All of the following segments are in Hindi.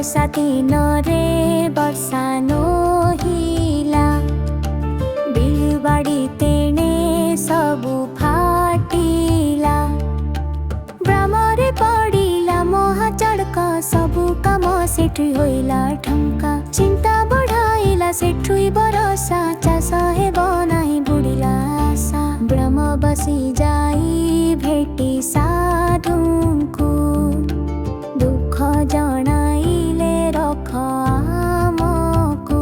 वर्षा दिन रे वर्षा नोहिला बिलबाड़ी तेणे सबु फाटिला ब्रह्मरे पड़िला महाचड़क सबु काम सेठी होइला ठंका चिंता बढ़ाइला सेठुई बरसा चाष हेब नाही बुड़िला आशा ब्रह्म बसी जाई भेटी साधुंकु दुख जणाइले रख आमकु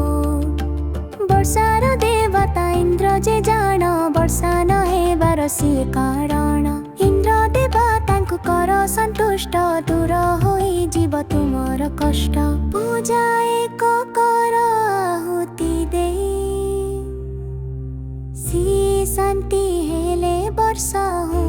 वर्षार देवता इंद्र जे जान वर्षा न हेबार सिए कारण इंद्र देवतांकु कर संतुष्ट दूर होई जीव तुमर कष्ट पूजा एक कर आहुति देई सी शांति हेले वर्षा होई।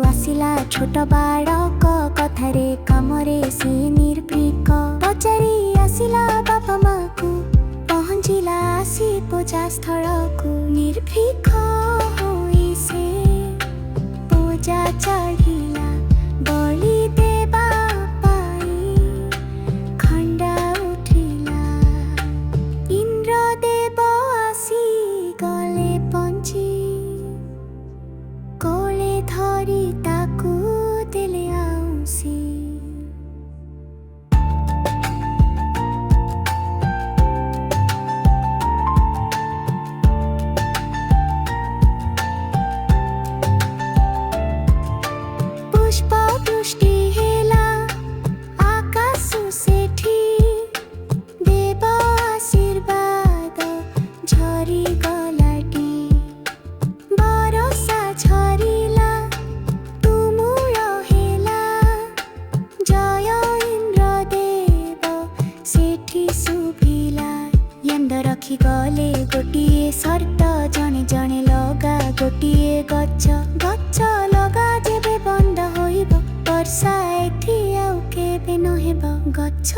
आसिला छोट बाड़क कथारे कामरे सी निर्भीक पचारि आसिला बापा माँ को पहुँचिला आसी पूजा स्थल को निर्भीक होई से पूजा चढ़िला बलि देवा पाई खंडा उठिला इंद्र देव आसी गले पंची कोले धरी ताकू देले आउसी पुष्प वृष्टि हेला आकाशु सेठी देव आशीर्वाद झरी गलाटी बरसा झरिला तुमुल हेला जय इंद्र देव सेठी शुभिला यंद रखी गले गोटिए शर्त जणे जणे लगा गोटिए गछ गछ लगा जेबे बंद होइब वर्षा एथि आउ केबे नहेब गछ